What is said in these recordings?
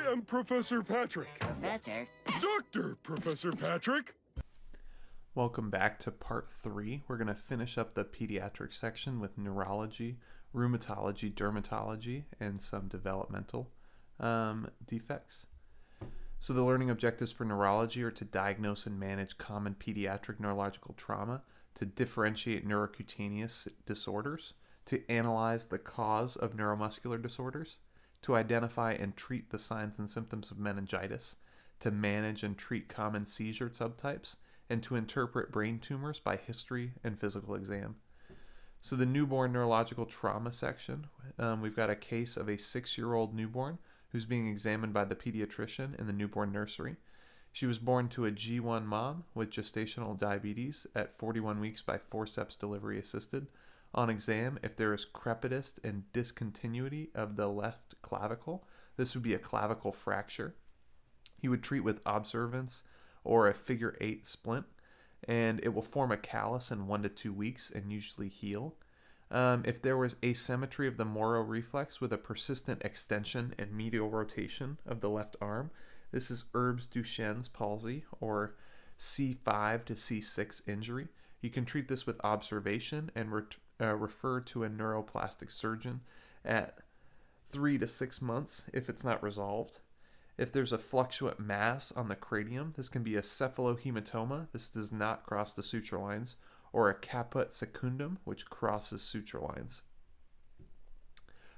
am Professor Patrick. Professor? Dr. Professor Patrick. Welcome back to part 3. We're going to finish up the pediatric section with neurology, rheumatology, dermatology, and some developmental defects. So the learning objectives for neurology are to diagnose and manage common pediatric neurological trauma, to differentiate neurocutaneous disorders, to analyze the cause of neuromuscular disorders, to identify and treat the signs and symptoms of meningitis, to manage and treat common seizure subtypes, and to interpret brain tumors by history and physical exam. So the newborn neurological trauma section, we've got a case of a 6-year-old newborn who's being examined by the pediatrician in the newborn nursery. She was born to a G1 mom with gestational diabetes at 41 weeks by forceps delivery assisted. On exam, if there is crepitus and discontinuity of the left clavicle, this would be a clavicle fracture. He would treat with observance or a figure 8 splint, and it will form a callus in 1 to 2 weeks and usually heal. If there was asymmetry of the Moro reflex with a persistent extension and medial rotation of the left arm, this is Erbs-Duchenne's palsy or C5 to C6 injury. You can treat this with observation and refer to a neuroplastic surgeon at 3 to 6 months if it's not resolved. If there's a fluctuant mass on the cranium, this can be a cephalohematoma. This does not cross the suture lines, or a caput secundum, which crosses suture lines.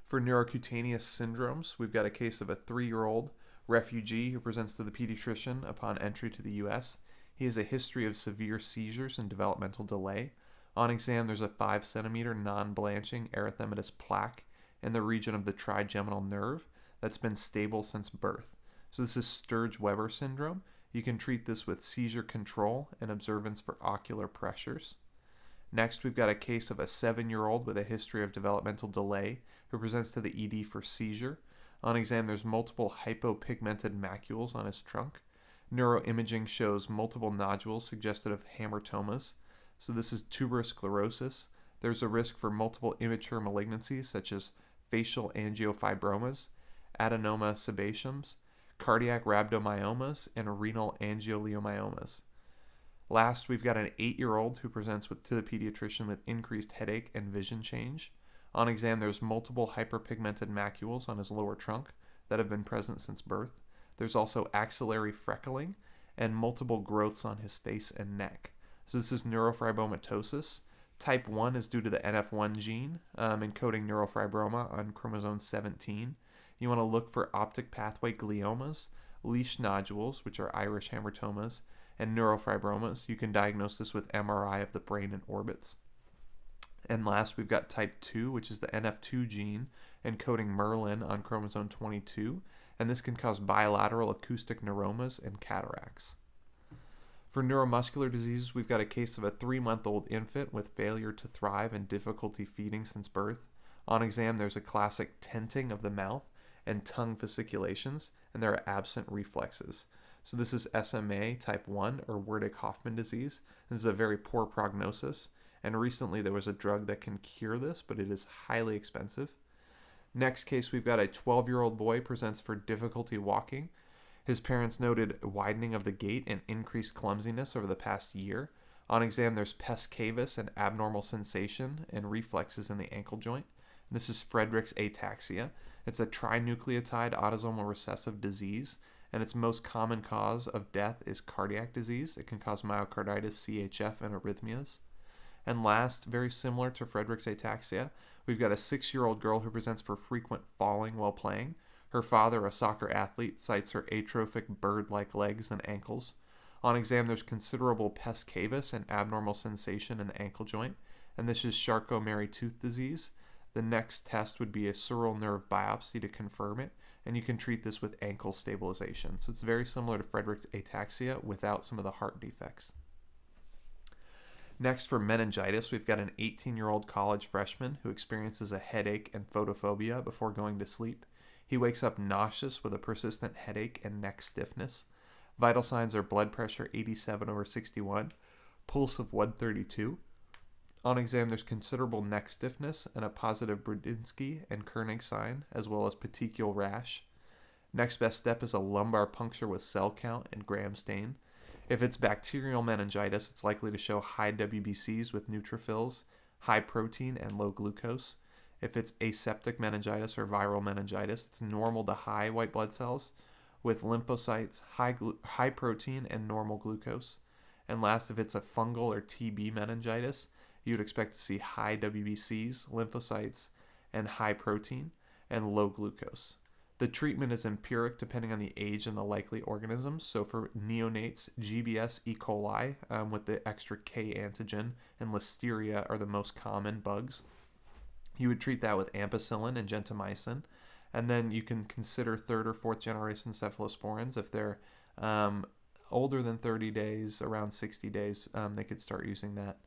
For neurocutaneous syndromes, we've got a case of a 3-year-old refugee who presents to the pediatrician upon entry to the U.S. He has a history of severe seizures and developmental delay. On exam, there's a 5 centimeter non-blanching erythematous plaque in the region of the trigeminal nerve that's been stable since birth. So this is Sturge-Weber syndrome. You can treat this with seizure control and observance for ocular pressures. Next, we've got a case of a 7-year-old with a history of developmental delay who presents to the ED for seizure. On exam, there's multiple hypopigmented macules on his trunk. Neuroimaging shows multiple nodules suggestive of hamartomas. So this is tuberous sclerosis. There's a risk for multiple immature malignancies such as facial angiofibromas, adenoma sebaceums, cardiac rhabdomyomas, and renal angioleiomyomas. Last, we've got an 8-year-old who presents to the pediatrician with increased headache and vision change. On exam, there's multiple hyperpigmented macules on his lower trunk that have been present since birth. There's also axillary freckling and multiple growths on his face and neck. So this is neurofibromatosis. Type 1 is due to the NF1 gene encoding neurofibroma on chromosome 17. You want to look for optic pathway gliomas, leash nodules, which are Irish hamartomas, and neurofibromas. You can diagnose this with MRI of the brain and orbits. And last, we've got type 2, which is the NF2 gene encoding Merlin on chromosome 22, and this can cause bilateral acoustic neuromas and cataracts. For neuromuscular diseases, we've got a case of a 3-month-old infant with failure to thrive and difficulty feeding since birth. On exam, there's a classic tenting of the mouth and tongue fasciculations, and there are absent reflexes. So this is SMA type 1 or Wernicke-Hoffmann disease. This is a very poor prognosis, and recently there was a drug that can cure this, but it is highly expensive. Next case, we've got a 12-year-old boy presents for difficulty walking. His parents noted widening of the gait and increased clumsiness over the past year. On exam, there's pes cavus and abnormal sensation and reflexes in the ankle joint. This is Friedreich's ataxia. It's a trinucleotide autosomal recessive disease, and its most common cause of death is cardiac disease. It can cause myocarditis, CHF, and arrhythmias. And last, very similar to Friedreich's ataxia, we've got a 6-year-old girl who presents for frequent falling while playing. Her father, a soccer athlete, cites her atrophic bird-like legs and ankles. On exam, there's considerable pes cavus and abnormal sensation in the ankle joint, and this is Charcot-Marie-Tooth disease. The next test would be a sural nerve biopsy to confirm it, and you can treat this with ankle stabilization. So it's very similar to Friedreich's ataxia without some of the heart defects. Next, for meningitis, we've got an 18-year-old college freshman who experiences a headache and photophobia before going to sleep. He wakes up nauseous with a persistent headache and neck stiffness. Vital signs are blood pressure 87/61, pulse of 132. On exam, there's considerable neck stiffness and a positive Brudzinski and Koenig sign, as well as petechial rash. Next best step is a lumbar puncture with cell count and gram stain. If it's bacterial meningitis, it's likely to show high WBCs with neutrophils, high protein, and low glucose. If it's aseptic meningitis or viral meningitis, it's normal to high white blood cells with lymphocytes, high protein, and normal glucose. And last, if it's a fungal or TB meningitis, you would expect to see high WBCs, lymphocytes, and high protein, and low glucose. The treatment is empiric depending on the age and the likely organisms. So for neonates, GBS, E. coli with the extra K antigen, and Listeria are the most common bugs. You would treat that with ampicillin and gentamicin. And then you can consider third or fourth generation cephalosporins. If they're older than 30 days, around 60 days, they could start using that.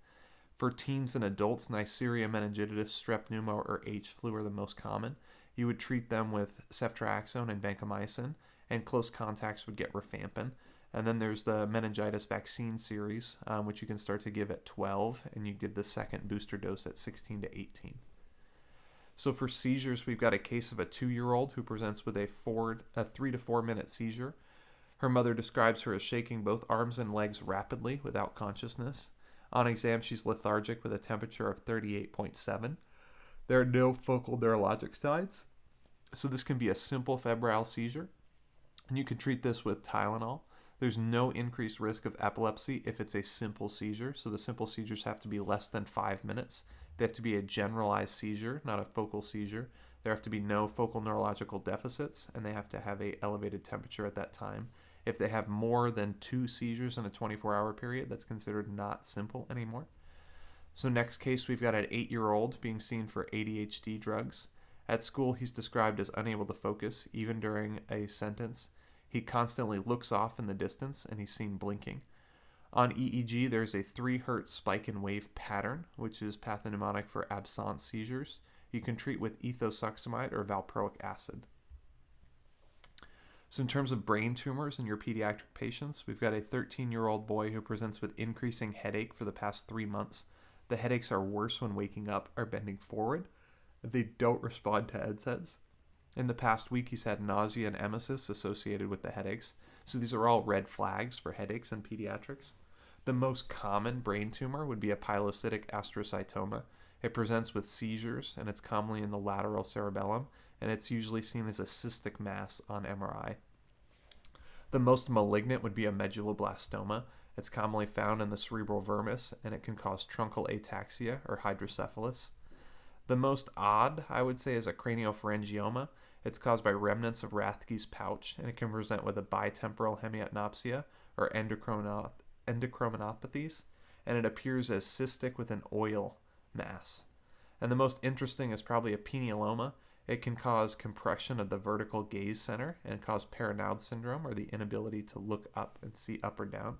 For teens and adults, Neisseria meningitidis, strep pneumo, or H. flu are the most common. You would treat them with ceftriaxone and vancomycin, and close contacts would get rifampin. And then there's the meningitis vaccine series, which you can start to give at 12, and you give the second booster dose at 16 to 18. So for seizures, we've got a case of a 2-year-old who presents with a 3 to 4 minute seizure. Her mother describes her as shaking both arms and legs rapidly without consciousness. On exam, she's lethargic with a temperature of 38.7. There are no focal neurologic signs. So this can be a simple febrile seizure, and you can treat this with Tylenol. There's no increased risk of epilepsy if it's a simple seizure. So the simple seizures have to be less than 5 minutes. They have to be a generalized seizure, not a focal seizure. There have to be no focal neurological deficits, and they have to have an elevated temperature at that time. If they have more than 2 seizures in a 24-hour period, that's considered not simple anymore. So next case, we've got an 8-year-old being seen for ADHD drugs. At school, he's described as unable to focus, even during a sentence. He constantly looks off in the distance, and he's seen blinking. On EEG, there's a 3 Hz spike and wave pattern, which is pathognomonic for absence seizures. You can treat with ethosuximide or valproic acid. So in terms of brain tumors in your pediatric patients, we've got a 13-year-old boy who presents with increasing headache for the past 3 months. The headaches are worse when waking up or bending forward. They don't respond to NSAIDs. In the past week, he's had nausea and emesis associated with the headaches. So these are all red flags for headaches in pediatrics. The most common brain tumor would be a pilocytic astrocytoma. It presents with seizures, and it's commonly in the lateral cerebellum, and it's usually seen as a cystic mass on MRI. The most malignant would be a medulloblastoma. It's commonly found in the cerebral vermis, and it can cause truncal ataxia or hydrocephalus. The most odd, I would say, is a craniopharyngioma. It's caused by remnants of Rathke's pouch, and it can present with a bitemporal hemianopsia or endochrominopathies, and it appears as cystic with an oil mass. And the most interesting is probably a penioloma. It can cause compression of the vertical gaze center and cause Perinaud syndrome, or the inability to look up and see up or down.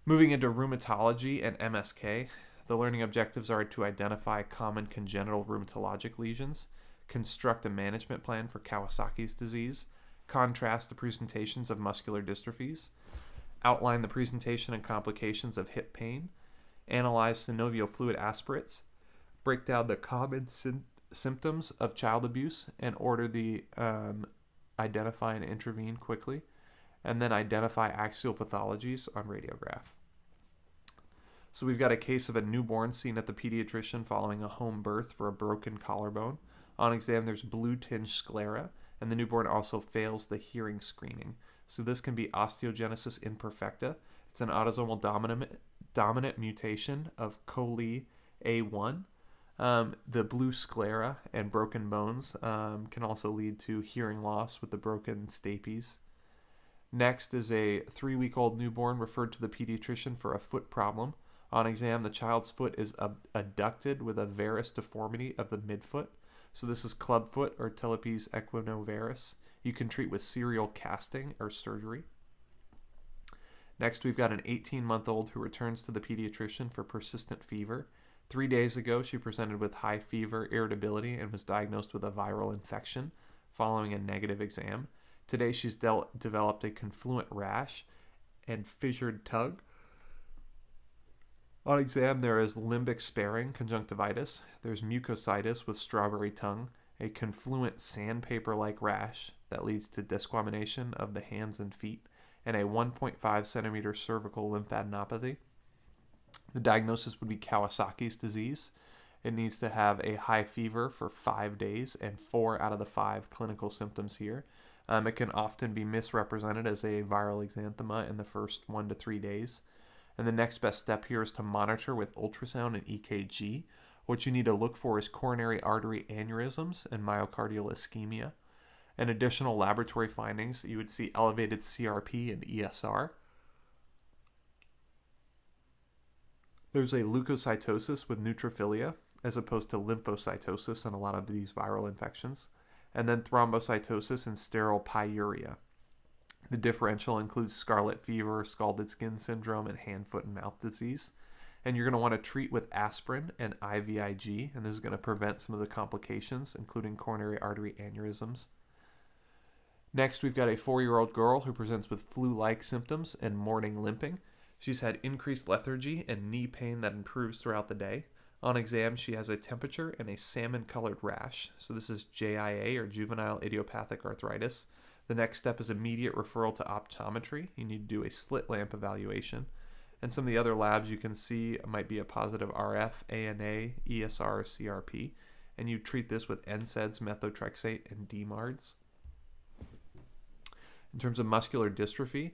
Moving into rheumatology and MSK, the learning objectives are to identify common congenital rheumatologic lesions, construct a management plan for Kawasaki's disease, contrast the presentations of muscular dystrophies, outline the presentation and complications of hip pain, analyze synovial fluid aspirates, break down the common symptoms of child abuse, and order the identify and intervene quickly, and then identify axial pathologies on radiograph. So we've got a case of a newborn seen at the pediatrician following a home birth for a broken collarbone. On exam, there's blue-tinged sclera, and the newborn also fails the hearing screening. So this can be osteogenesis imperfecta. It's an autosomal dominant mutation of COLE-A1. The blue sclera and broken bones can also lead to hearing loss with the broken stapes. Next is a 3-week-old newborn referred to the pediatrician for a foot problem. On exam, the child's foot is adducted with a varus deformity of the midfoot. So this is clubfoot or Talipes equinovarus. You can treat with serial casting or surgery. Next, we've got an 18-month-old who returns to the pediatrician for persistent fever. 3 days ago, she presented with high fever, irritability, and was diagnosed with a viral infection following a negative exam. Today, she's developed a confluent rash and fissured tongue. On exam, there is limbic sparing conjunctivitis. There's mucositis with strawberry tongue, a confluent sandpaper-like rash, that leads to disquamination of the hands and feet, and a 1.5 centimeter cervical lymphadenopathy. The diagnosis would be Kawasaki's disease. It needs to have a high fever for 5 days and 4 out of the 5 clinical symptoms here. It can often be misrepresented as a viral exanthema in the first 1 to 3 days. And the next best step here is to monitor with ultrasound and EKG. What you need to look for is coronary artery aneurysms and myocardial ischemia. And additional laboratory findings, you would see elevated CRP and ESR. There's a leukocytosis with neutrophilia as opposed to lymphocytosis in a lot of these viral infections, and then thrombocytosis and sterile pyuria. The differential includes scarlet fever, scalded skin syndrome, and hand, foot, and mouth disease. And you're going to want to treat with aspirin and IVIG, and this is going to prevent some of the complications, including coronary artery aneurysms. Next, we've got a 4-year-old girl who presents with flu-like symptoms and morning limping. She's had increased lethargy and knee pain that improves throughout the day. On exam, she has a temperature and a salmon-colored rash. So this is JIA, or juvenile idiopathic arthritis. The next step is immediate referral to optometry. You need to do a slit lamp evaluation. And some of the other labs you can see might be a positive RF, ANA, ESR, CRP. And you treat this with NSAIDs, methotrexate, and DMARDs. In terms of muscular dystrophy,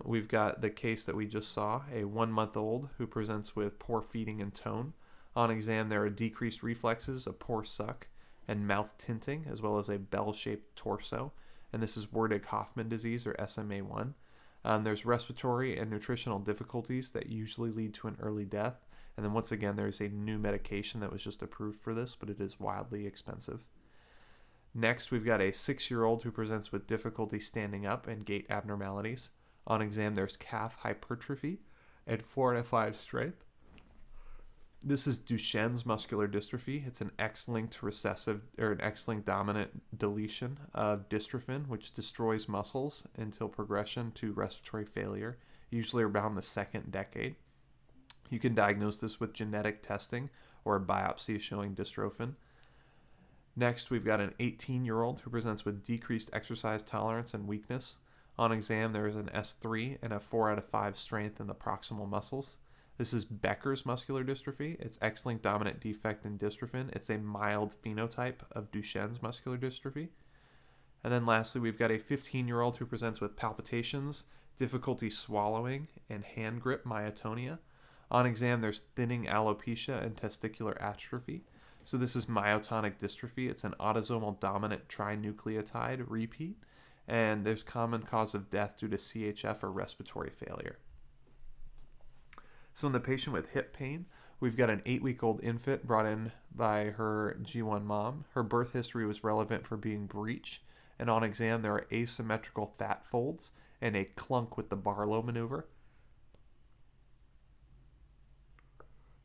we've got the case that we just saw, a 1-month-old who presents with poor feeding and tone. On exam, there are decreased reflexes, a poor suck, and mouth tinting, as well as a bell-shaped torso. And this is Werdig-Hoffman disease, or SMA1. There's respiratory and nutritional difficulties that usually lead to an early death. And then once again, there's a new medication that was just approved for this, but it is wildly expensive. Next, we've got a 6-year-old who presents with difficulty standing up and gait abnormalities. On exam, there's calf hypertrophy and 4 out of 5 strength. This is Duchenne's muscular dystrophy. It's an X-linked recessive, or an X-linked dominant deletion of dystrophin, which destroys muscles until progression to respiratory failure, usually around the 2nd decade. You can diagnose this with genetic testing or a biopsy showing dystrophin. Next, we've got an 18-year-old who presents with decreased exercise tolerance and weakness. On exam, there is an S3 and a 4 out of 5 strength in the proximal muscles. This is Becker's muscular dystrophy. It's X-linked dominant defect in dystrophin. It's a mild phenotype of Duchenne's muscular dystrophy. And then lastly, we've got a 15-year-old who presents with palpitations, difficulty swallowing, and hand grip myotonia. On exam, there's thinning alopecia and testicular atrophy. So this is myotonic dystrophy. It's an autosomal dominant trinucleotide repeat, and there's common cause of death due to CHF or respiratory failure. So in the patient with hip pain, we've got an 8-week-old infant brought in by her G1 mom. Her birth history was relevant for being breech, and on exam there are asymmetrical fat folds and a clunk with the Barlow maneuver.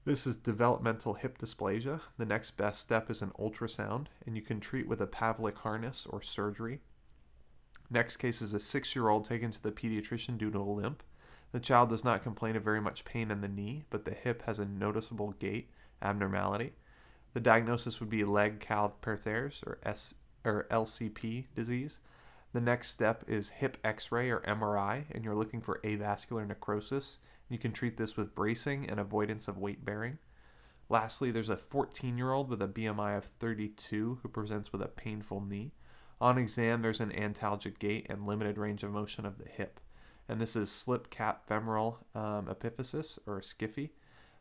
This is developmental hip dysplasia. The next best step is an ultrasound, and you can treat with a Pavlik harness or surgery. Next case is a 6-year-old taken to the pediatrician due to a limp. The child does not complain of very much pain in the knee, but the hip has a noticeable gait abnormality. The diagnosis would be leg calve perthes or LCP disease. The next step is hip X-ray or MRI, and you're looking for avascular necrosis. You can treat this with bracing and avoidance of weight bearing. Lastly, there's a 14-year-old with a BMI of 32 who presents with a painful knee. On exam, there's an antalgic gait and limited range of motion of the hip. And this is slip cap femoral epiphysis, or SCFE.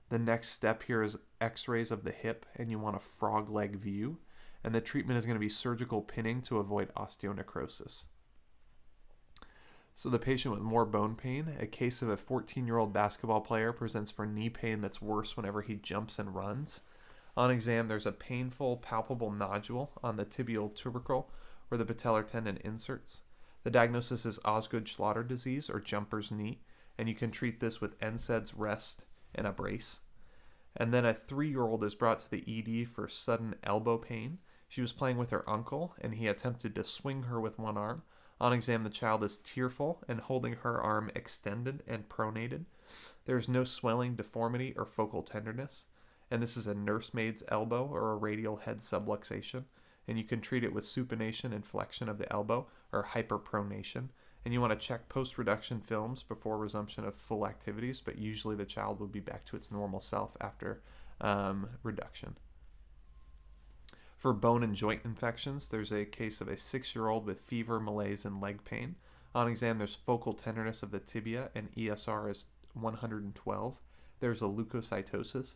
The next step here is x-rays of the hip, and you want a frog leg view. And the treatment is going to be surgical pinning to avoid osteonecrosis. So the patient with more bone pain, a case of a 14-year-old basketball player presents for knee pain that's worse whenever he jumps and runs. On exam, there's a painful, palpable nodule on the tibial tubercle where the patellar tendon inserts. The diagnosis is Osgood-Schlatter disease, or jumper's knee, and you can treat this with NSAIDs, rest, and a brace. And then a 3-year-old is brought to the ED for sudden elbow pain. She was playing with her uncle, and he attempted to swing her with one arm. On exam, the child is tearful and holding her arm extended and pronated. There is no swelling, deformity, or focal tenderness. And this is a nursemaid's elbow or a radial head subluxation. and you can treat it with supination and flexion of the elbow or hyperpronation. And you want to check post-reduction films before resumption of full activities, but usually the child will be back to its normal self after reduction. For bone and joint infections, there's a case of a 6-year-old with fever, malaise, and leg pain. On exam, there's focal tenderness of the tibia, and ESR is 112. There's a leukocytosis,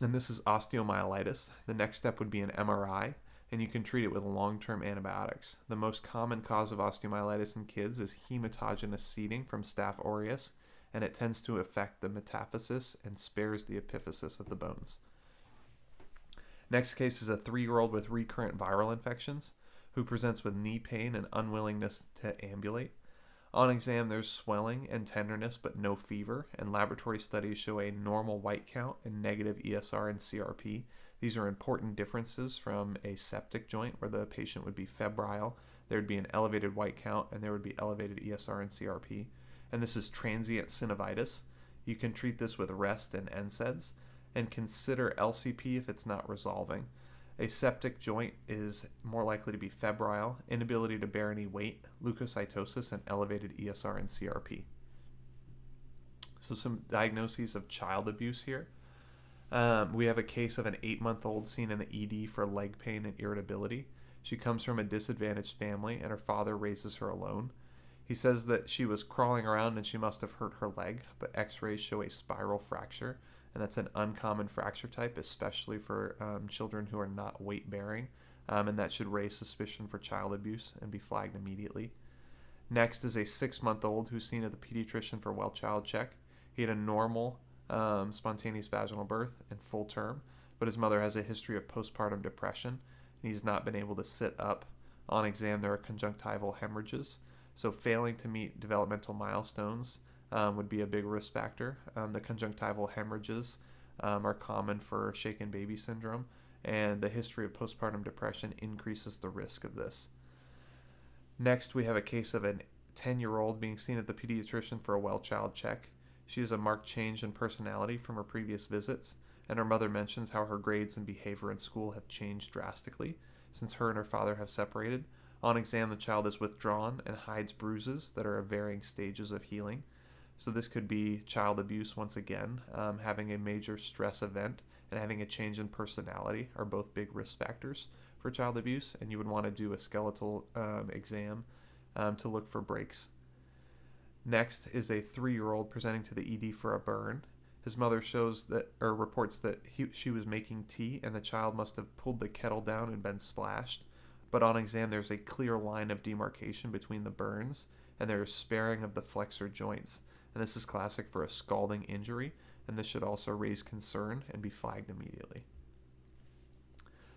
and this is osteomyelitis. The next step would be an MRI, and you can treat it with long-term antibiotics. The most common cause of osteomyelitis in kids is hematogenous seeding from Staph aureus, and it tends to affect the metaphysis and spares the epiphysis of the bones. Next case is a 3-year-old with recurrent viral infections who presents with knee pain and unwillingness to ambulate. On exam, there's swelling and tenderness, but no fever, and laboratory studies show a normal white count and negative ESR and CRP. These are important differences from a septic joint where the patient would be febrile, there would be an elevated white count, and there would be elevated ESR and CRP. And this is transient synovitis. You can treat this with rest and NSAIDs, and consider LCP if it's not resolving. A septic joint is more likely to be febrile, inability to bear any weight, leukocytosis, and elevated ESR and CRP. So some diagnoses of child abuse here. We have a case of an 8-month-old seen in the ED for leg pain and irritability. She comes from a disadvantaged family, and her father raises her alone. He says that she was crawling around and she must have hurt her leg, but x-rays show a spiral fracture, and that's an uncommon fracture type, especially for children who are not weight-bearing, and that should raise suspicion for child abuse and be flagged immediately. Next is a 6-month-old who's seen at the pediatrician for well child check. He had a normal spontaneous vaginal birth and full term, but his mother has a history of postpartum depression, and he's not been able to sit up. On exam, there are conjunctival hemorrhages, so failing to meet developmental milestones would be a big risk factor. The conjunctival hemorrhages are common for shaken baby syndrome, and the history of postpartum depression increases the risk of this. Next, we have a case of a 10-year-old being seen at the pediatrician for a well child check. She has a marked change in personality from her previous visits, and her mother mentions how her grades and behavior in school have changed drastically since her and her father have separated. On exam, the child is withdrawn and hides bruises that are at varying stages of healing. So this could be child abuse once again. Having a major stress event and having a change in personality are both big risk factors for child abuse, and you would want to do a skeletal exam to look for breaks. Next is a 3-year-old presenting to the ED for a burn. His mother reports that she was making tea and the child must have pulled the kettle down and been splashed. But on exam, there's a clear line of demarcation between the burns, and there is sparing of the flexor joints. And this is classic for a scalding injury, and this should also raise concern and be flagged immediately.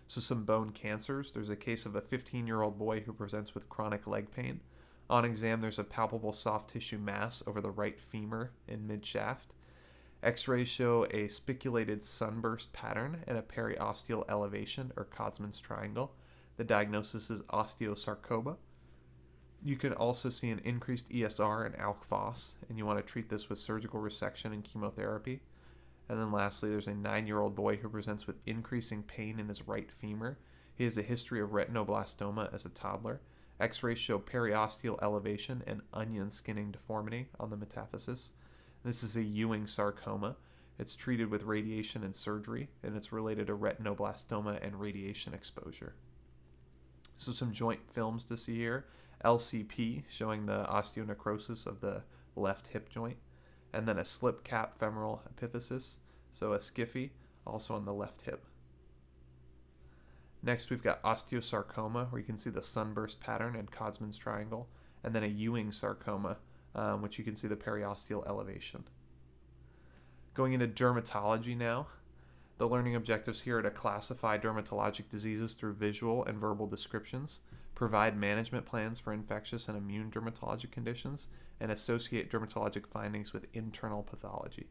So some bone cancers. There's a case of a 15-year-old boy who presents with chronic leg pain. On exam, there's a palpable soft tissue mass over the right femur and mid-shaft. X-rays show a spiculated sunburst pattern and a periosteal elevation, or Codman's triangle. The diagnosis is osteosarcoma. You can also see an increased ESR and ALK-Phos, and you want to treat this with surgical resection and chemotherapy. And then lastly, there's a 9-year-old boy who presents with increasing pain in his right femur. He has a history of retinoblastoma as a toddler. X-rays show periosteal elevation and onion skinning deformity on the metaphysis. This is a Ewing sarcoma. It's treated with radiation and surgery, and it's related to retinoblastoma and radiation exposure. So some joint films to see here. LCP, showing the osteonecrosis of the left hip joint, and then a slip cap femoral epiphysis, so a SCFE, also on the left hip. Next, we've got osteosarcoma, where you can see the sunburst pattern and Codman's triangle, and then a Ewing sarcoma, which you can see the periosteal elevation. Going into dermatology now. The learning objectives here are to classify dermatologic diseases through visual and verbal descriptions, provide management plans for infectious and immune dermatologic conditions, and associate dermatologic findings with internal pathology.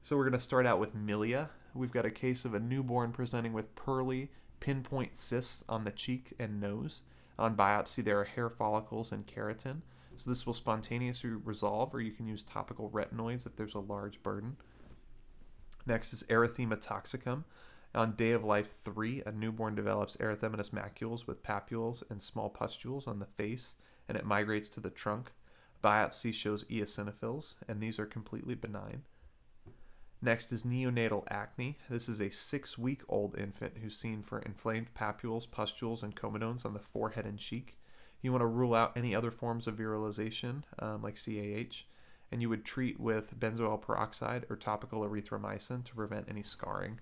So we're going to start out with milia. We've got a case of a newborn presenting with pearly pinpoint cysts on the cheek and nose. On biopsy, there are hair follicles and keratin. So this will spontaneously resolve, or you can use topical retinoids if there's a large burden. Next is erythema toxicum. On day of life 3, a newborn develops erythematous macules with papules and small pustules on the face, and it migrates to the trunk. Biopsy shows eosinophils, and these are completely benign. Next is neonatal acne. This is a 6-week-old infant who's seen for inflamed papules, pustules, and comedones on the forehead and cheek. You want to rule out any other forms of viralization, like CAH, and you would treat with benzoyl peroxide or topical erythromycin to prevent any scarring.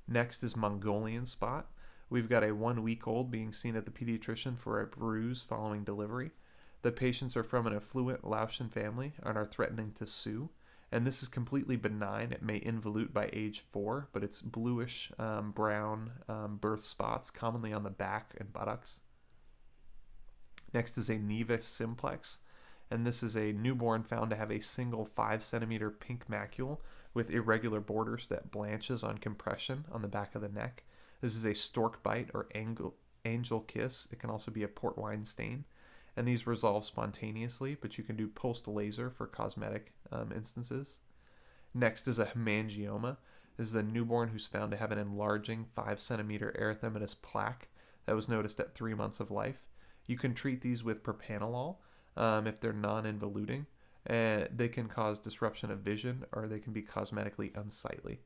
Next is Mongolian spot. We've got a 1-week-old being seen at the pediatrician for a bruise following delivery. The patients are from an affluent Laotian family and are threatening to sue. And this is completely benign. It may involute by age 4, but it's bluish brown birth spots, commonly on the back and buttocks. Next is a nevus simplex, and this is a newborn found to have a single 5-centimeter pink macule with irregular borders that blanches on compression on the back of the neck. This is a stork bite or angel kiss. It can also be a port wine stain, and these resolve spontaneously, but you can do pulsed laser for cosmetic instances. Next is a hemangioma. This is a newborn who's found to have an enlarging 5-centimeter erythematous plaque that was noticed at 3 months of life. You can treat these with propanolol if they're non-involuting. They can cause disruption of vision, or they can be cosmetically unsightly.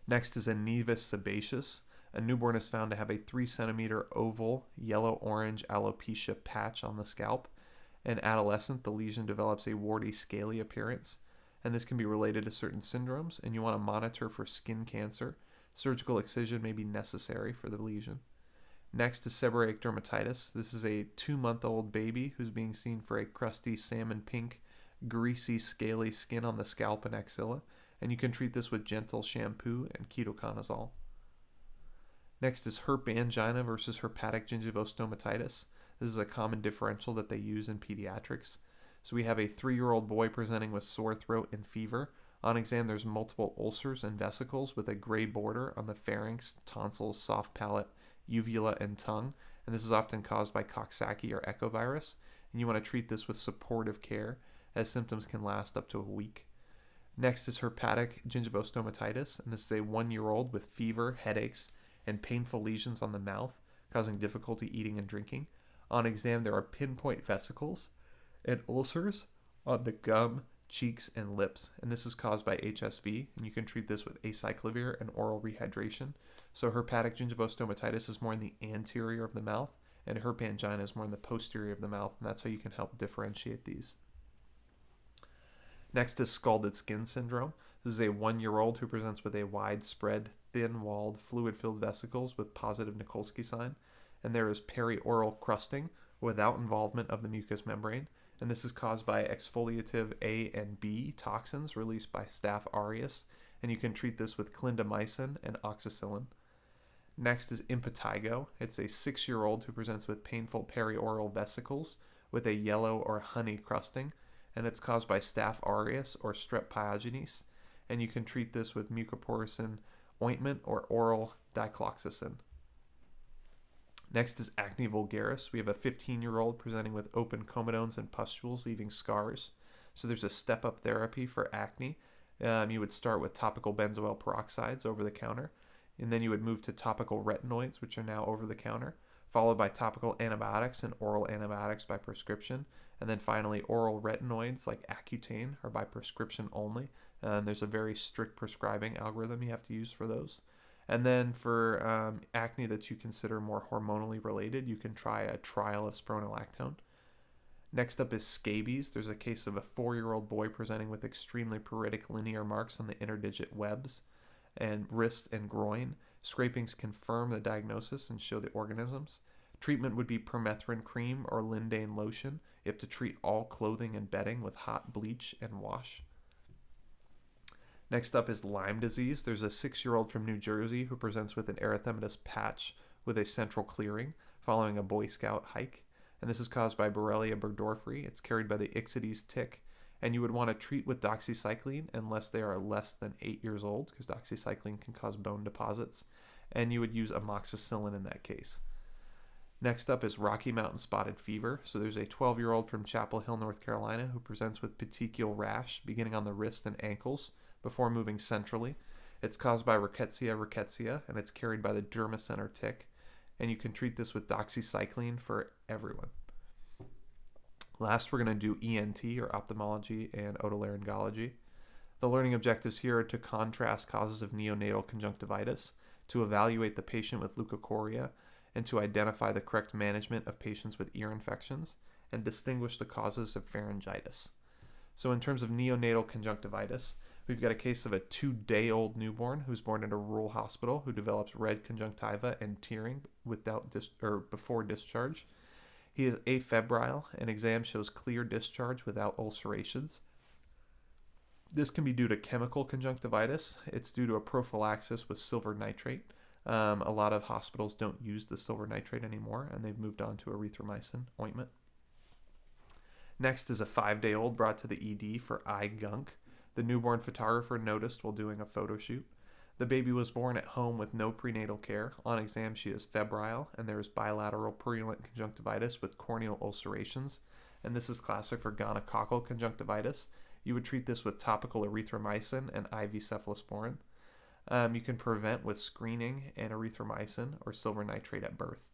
Next is a nevus sebaceous. A newborn is found to have a 3-centimeter oval yellow-orange alopecia patch on the scalp. In adolescent, the lesion develops a warty, scaly appearance, and this can be related to certain syndromes, and you want to monitor for skin cancer. Surgical excision may be necessary for the lesion. Next is seborrheic dermatitis. This is a 2-month-old baby who's being seen for a crusty salmon pink, greasy, scaly skin on the scalp and axilla, and you can treat this with gentle shampoo and ketoconazole. Next is herp angina versus herpetic gingivostomatitis. This is a common differential that they use in pediatrics. So we have a 3-year-old boy presenting with sore throat and fever. On exam, there's multiple ulcers and vesicles with a gray border on the pharynx, tonsils, soft palate, uvula, and tongue, and this is often caused by Coxsackie or echovirus, and you want to treat this with supportive care, as symptoms can last up to a week. Next is herpetic gingivostomatitis, and this is a 1-year-old with fever, headaches, and painful lesions on the mouth, causing difficulty eating and drinking. On exam, there are pinpoint vesicles and ulcers on the gum, cheeks, and lips, and this is caused by HSV, and you can treat this with acyclovir and oral rehydration. So herpetic gingivostomatitis is more in the anterior of the mouth, and herp angina is more in the posterior of the mouth, and that's how you can help differentiate these. Next is scalded skin syndrome. This is a 1-year-old who presents with a widespread, thin-walled, fluid-filled vesicles with positive Nikolsky sign, and there is perioral crusting without involvement of the mucous membrane, and this is caused by exfoliative A and B toxins released by Staph aureus, and you can treat this with clindamycin and oxacillin. Next is impetigo. It's a 6-year-old who presents with painful perioral vesicles with a yellow or honey crusting, and it's caused by Staph aureus or Strep pyogenes, and you can treat this with mucoporicin ointment or oral dicloxacin. Next is acne vulgaris. We have a 15-year-old presenting with open comedones and pustules leaving scars. So there's a step-up therapy for acne. You would start with topical benzoyl peroxides over the counter, and then you would move to topical retinoids, which are now over the counter, followed by topical antibiotics and oral antibiotics by prescription, and then finally oral retinoids like Accutane are by prescription only. There's a very strict prescribing algorithm you have to use for those. And then for acne that you consider more hormonally related, you can try a trial of spironolactone. Next up is scabies. There's a case of a 4-year-old boy presenting with extremely pruritic linear marks on the interdigit webs and wrist and groin. Scrapings confirm the diagnosis and show the organisms. Treatment would be permethrin cream or lindane lotion. You have to treat all clothing and bedding with hot bleach and wash. Next up is Lyme disease. There's a 6-year-old from New Jersey who presents with an erythematous patch with a central clearing following a Boy Scout hike. And this is caused by Borrelia burgdorferi. It's carried by the Ixodes tick. And you would want to treat with doxycycline unless they are less than 8 years old, because doxycycline can cause bone deposits. And you would use amoxicillin in that case. Next up is Rocky Mountain spotted fever. So there's a 12-year-old from Chapel Hill, North Carolina who presents with petechial rash beginning on the wrist and ankles before moving centrally. It's caused by rickettsia, and it's carried by the dermacenter tick. And you can treat this with doxycycline for everyone. Last, we're going to do ENT, or ophthalmology and otolaryngology. The learning objectives here are to contrast causes of neonatal conjunctivitis, to evaluate the patient with leukocoria, and to identify the correct management of patients with ear infections, and distinguish the causes of pharyngitis. So in terms of neonatal conjunctivitis, we've got a case of a 2-day-old newborn who's born in a rural hospital who develops red conjunctiva and tearing before discharge. He is afebrile, and exam shows clear discharge without ulcerations. This can be due to chemical conjunctivitis. It's due to a prophylaxis with silver nitrate. A lot of hospitals don't use the silver nitrate anymore, and they've moved on to erythromycin ointment. Next is a 5-day-old brought to the ED for eye gunk. The newborn photographer noticed while doing a photo shoot. The baby was born at home with no prenatal care. On exam, she is febrile, and there is bilateral purulent conjunctivitis with corneal ulcerations, and this is classic for gonococcal conjunctivitis. You would treat this with topical erythromycin and IV cephalosporin. You can prevent with screening and erythromycin or silver nitrate at birth.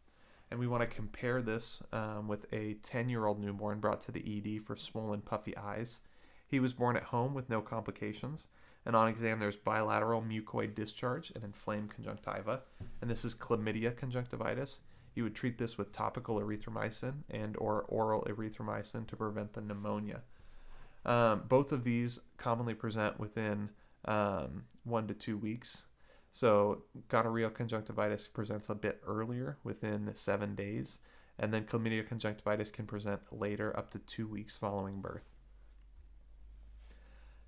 And we want to compare this with a 10-year-old newborn brought to the ED for swollen, puffy eyes. He was born at home with no complications. And on exam, there's bilateral mucoid discharge and inflamed conjunctiva. And this is chlamydia conjunctivitis. You would treat this with topical erythromycin and or oral erythromycin to prevent the pneumonia. Both of these commonly present within 1 to 2 weeks. So gonorrheal conjunctivitis presents a bit earlier, within 7 days, and then chlamydia conjunctivitis can present later, up to 2 weeks following birth.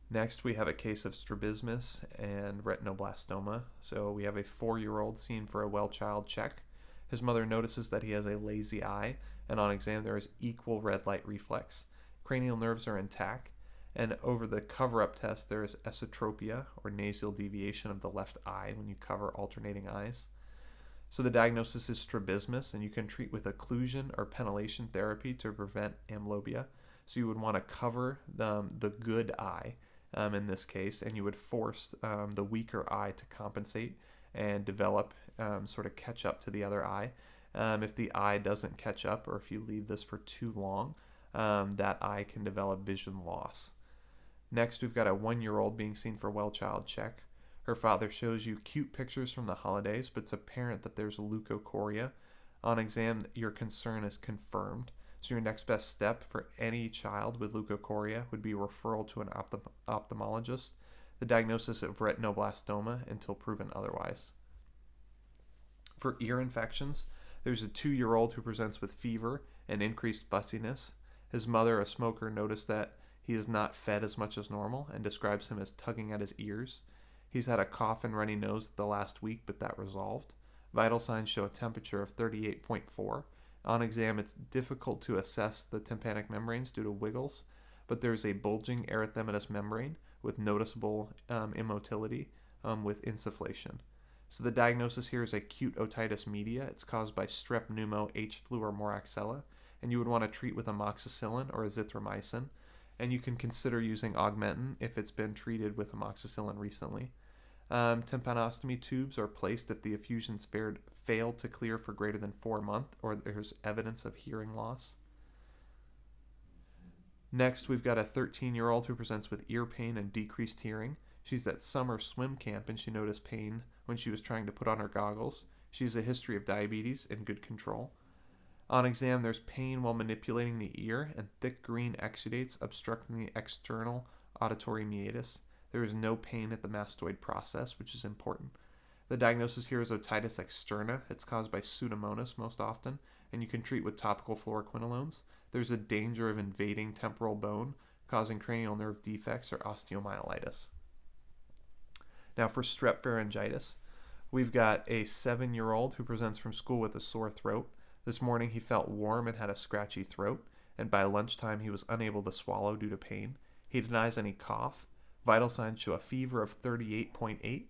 Next, we have a case of strabismus and retinoblastoma. So we have a 4-year-old seen for a well child check. His mother notices that he has a lazy eye, and on exam there is equal red light reflex. Cranial nerves are intact, and over the cover-up test there is esotropia, or nasal deviation of the left eye when you cover alternating eyes. So the diagnosis is strabismus, and you can treat with occlusion or pennylation therapy to prevent amblyopia. So you would want to cover the good eye in this case, and you would force the weaker eye to compensate and develop, sort of catch up to the other eye. If the eye doesn't catch up, or if you leave this for too long, that eye can develop vision loss. Next, we've got a 1-year-old being seen for well child check. Her father shows you cute pictures from the holidays, but it's apparent that there's leukocoria. On exam, your concern is confirmed. So your next best step for any child with leukocoria would be referral to an ophthalmologist, the diagnosis of retinoblastoma until proven otherwise. For ear infections, there's a 2-year-old who presents with fever and increased fussiness. His mother, a smoker, noticed that he is not fed as much as normal and describes him as tugging at his ears. He's had a cough and runny nose the last week, but that resolved. Vital signs show a temperature of 38.4. On exam, it's difficult to assess the tympanic membranes due to wiggles, but there's a bulging erythematous membrane with noticeable immotility with insufflation. So the diagnosis here is acute otitis media. It's caused by strep pneumo H. flu or moraxella, and you would want to treat with amoxicillin or azithromycin, and you can consider using Augmentin if it's been treated with amoxicillin recently. Tympanostomy tubes are placed if the effusions failed to clear for greater than 4 months or there's evidence of hearing loss. Next, we've got a 13-year-old who presents with ear pain and decreased hearing. She's at summer swim camp and she noticed pain when she was trying to put on her goggles. She has a history of diabetes and good control. On exam, there's pain while manipulating the ear and thick green exudates obstructing the external auditory meatus. There is no pain at the mastoid process, which is important. The diagnosis here is otitis externa. It's caused by Pseudomonas most often, and you can treat with topical fluoroquinolones. There's a danger of invading temporal bone, causing cranial nerve defects or osteomyelitis. Now for strep pharyngitis, we've got a 7-year-old who presents from school with a sore throat. This morning he felt warm and had a scratchy throat, and by lunchtime he was unable to swallow due to pain. He denies any cough. Vital signs show a fever of 38.8,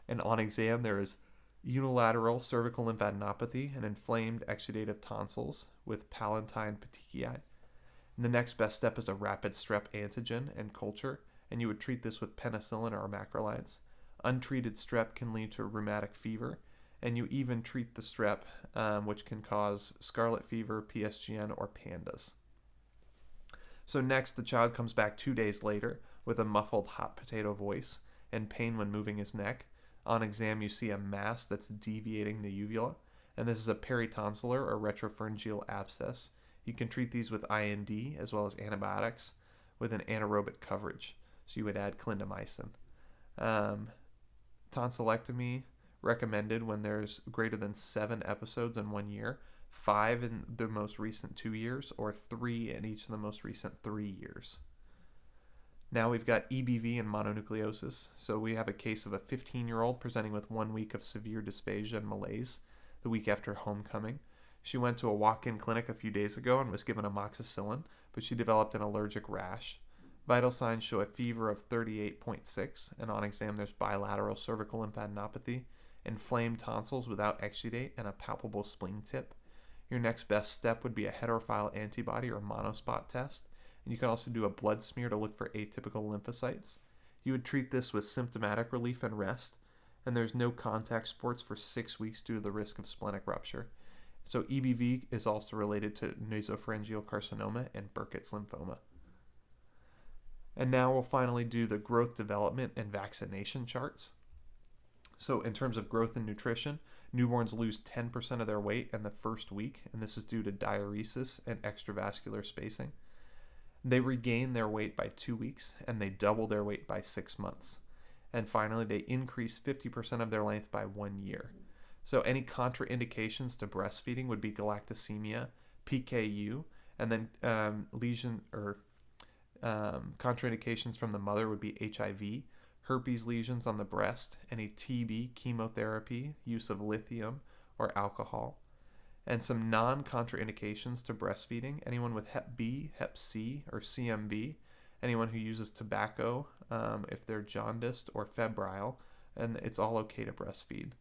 and on exam there is unilateral cervical lymphadenopathy and inflamed exudative tonsils with palatine petechiae. And the next best step is a rapid strep antigen and culture, and you would treat this with penicillin or macrolides. Untreated strep can lead to rheumatic fever, and you even treat the strep, which can cause scarlet fever, PSGN, or PANDAS. So next, the child comes back 2 days later with a muffled hot potato voice and pain when moving his neck. On exam, you see a mass that's deviating the uvula, and this is a peritonsillar or retropharyngeal abscess. You can treat these with IND as well as antibiotics with an anaerobic coverage. So you would add clindamycin. Tonsillectomy recommended when there's greater than 7 episodes in 1 year, 5 in the most recent 2 years, or 3 in each of the most recent 3 years. Now we've got EBV and mononucleosis. So we have a case of a 15-year-old presenting with 1 week of severe dysphagia and malaise the week after homecoming. She went to a walk-in clinic a few days ago and was given amoxicillin, but she developed an allergic rash. Vital signs show a fever of 38.6, and on exam there's bilateral cervical lymphadenopathy, inflamed tonsils without exudate, and a palpable spleen tip. Your next best step would be a heterophile antibody or monospot test, and you can also do a blood smear to look for atypical lymphocytes. You would treat this with symptomatic relief and rest, and there's no contact sports for 6 weeks due to the risk of splenic rupture. So EBV is also related to nasopharyngeal carcinoma and Burkitt's lymphoma. And now we'll finally do the growth, development, and vaccination charts. So in terms of growth and nutrition, newborns lose 10% of their weight in the first week, and this is due to diuresis and extravascular spacing. They regain their weight by 2 weeks, and they double their weight by 6 months. And finally, they increase 50% of their length by 1 year. So any contraindications to breastfeeding would be galactosemia, PKU, and then contraindications from the mother would be HIV, herpes lesions on the breast, any TB, chemotherapy, use of lithium, or alcohol. And some non-contraindications to breastfeeding, anyone with Hep B, Hep C, or CMV, anyone who uses tobacco, if they're jaundiced or febrile, and it's all okay to breastfeed.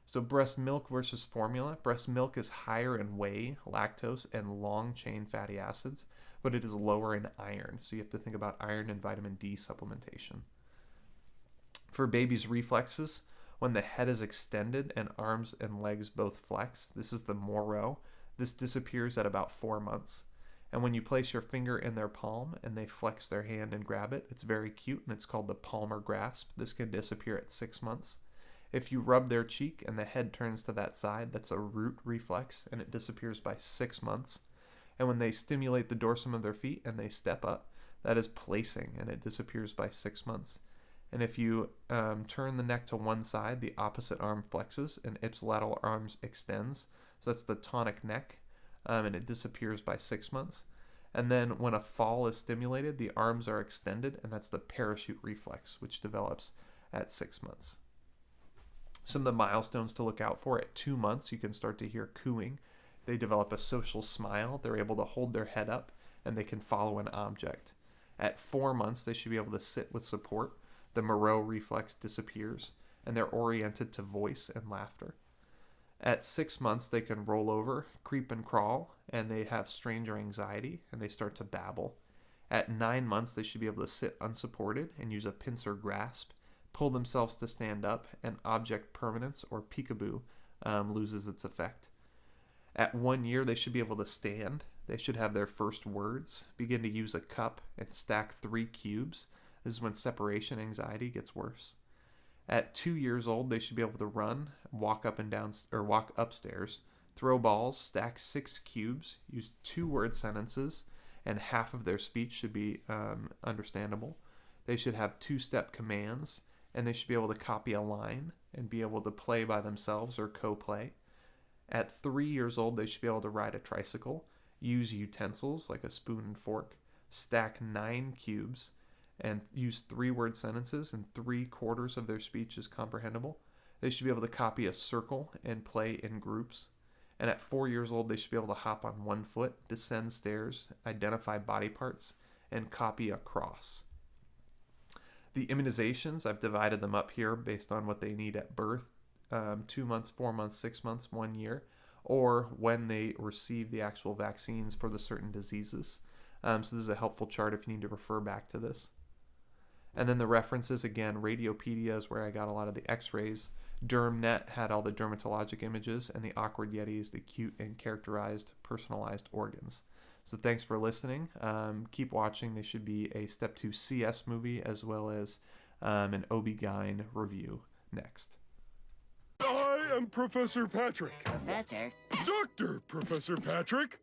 So breast milk versus formula. Breast milk is higher in whey, lactose, and long-chain fatty acids, but it is lower in iron. So you have to think about iron and vitamin D supplementation. For babies' reflexes, when the head is extended and arms and legs both flex, this is the Moro. This disappears at about 4 months. And when you place your finger in their palm and they flex their hand and grab it, it's very cute, and it's called the palmar grasp. This can disappear at 6 months. If you rub their cheek and the head turns to that side, that's a root reflex, and it disappears by 6 months. And when they stimulate the dorsum of their feet and they step up, that is placing, and it disappears by 6 months. And if you turn the neck to one side, the opposite arm flexes and ipsilateral arms extends. So that's the tonic neck, and it disappears by 6 months. And then when a fall is stimulated, the arms are extended, and that's the parachute reflex, which develops at 6 months. Some of the milestones to look out for: at 2 months, you can start to hear cooing. They develop a social smile. They're able to hold their head up, and they can follow an object. At 4 months, they should be able to sit with support. The Moreau reflex disappears, and they're oriented to voice and laughter. At 6 months, they can roll over, creep and crawl, and they have stranger anxiety, and they start to babble. At 9 months, they should be able to sit unsupported and use a pincer grasp, pull themselves to stand up, and object permanence, or peekaboo, loses its effect. At 1 year, they should be able to stand. They should have their first words, begin to use a cup, and stack 3 cubes. This is when separation anxiety gets worse. At 2 years old, they should be able to run, walk up and down, or walk upstairs, throw balls, stack 6 cubes, use 2-word sentences, and half of their speech should be understandable. They should have 2-step commands, and they should be able to copy a line and be able to play by themselves or co-play. At 3 years old, they should be able to ride a tricycle, use utensils like a spoon and fork, stack 9 cubes, and use 3-word sentences, and 3/4 of their speech is comprehensible. They should be able to copy a circle and play in groups. And at 4 years old, they should be able to hop on 1 foot, descend stairs, identify body parts, and copy a cross. The immunizations, I've divided them up here based on what they need at birth, 2 months, 4 months, 6 months, 1 year, or when they receive the actual vaccines for the certain diseases. So this is a helpful chart if you need to refer back to this. And then the references, again, Radiopedia is where I got a lot of the x-rays. DermNet had all the dermatologic images, and the Awkward Yeti is the cute and characterized personalized organs. So thanks for listening. Keep watching. There should be a Step 2 CS movie as well as an OB-GYN review next. I am Professor Patrick. Professor? Dr. Professor Patrick.